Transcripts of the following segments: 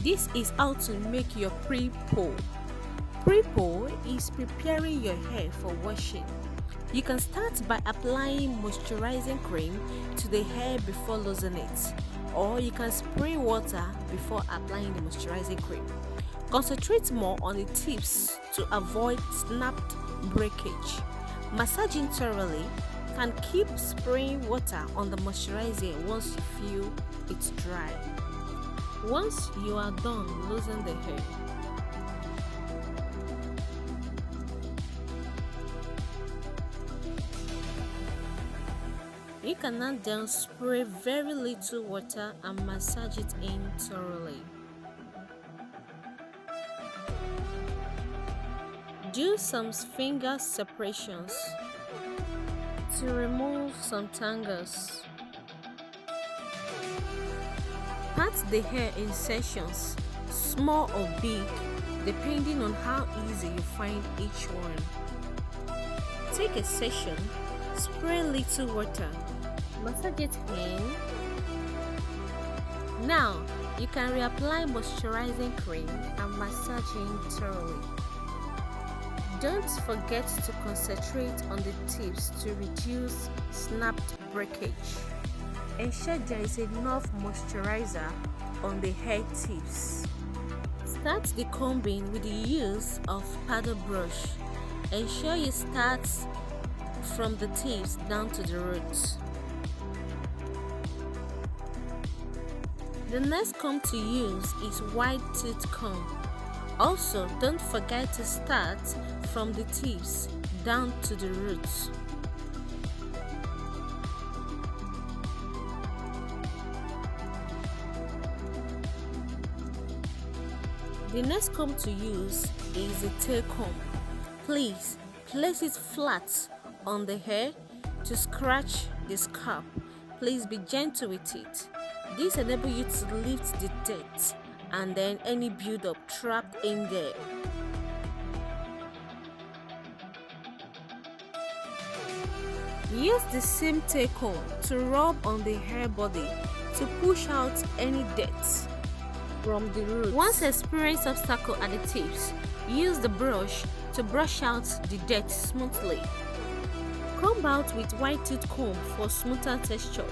This is how to make your pre-poo. Pre-poo is preparing your hair for washing. You can start by applying moisturizing cream to the hair before losing it, or you can spray water before applying the moisturizing cream. Concentrate more on the tips to avoid snapped breakage. Massaging thoroughly can keep spraying water on the moisturizer once you feel it's dry. Once you are done losing the hair, you can now then spray very little water and massage it in thoroughly. Do some finger separations to remove some tangles. Part the hair in sections, small or big, depending on how easy you find each one. Take a section, spray little water, massage it in. Now, you can reapply moisturizing cream and massaging thoroughly. Don't forget to concentrate on the tips to reduce snapped breakage. Ensure there is enough moisturizer on the hair tips. Start the combing with the use of paddle brush. Ensure you start from the tips down to the roots. The next comb to use is wide tooth comb. Also, don't forget to start from the tips down to the roots. The next comb to use is a tail comb. Please place it flat on the hair to scratch the scalp. Please be gentle with it. This enables you to lift the dirt and then any buildup trapped in there. Use the same tail comb to rub on the hair body to push out any dirt from the roots. Once experience obstacle at the tips, use the brush to brush out the dirt smoothly. Comb out with wide tooth comb for smoother texture.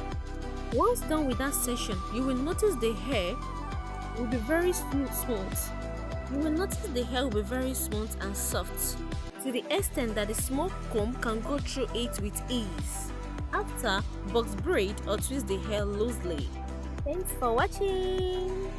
Once done with that section, you will notice the hair will be very smooth. You will notice the hair will be very smooth and soft, to the extent that the small comb can go through it with ease. After, box braid or twist the hair loosely. Thanks for watching.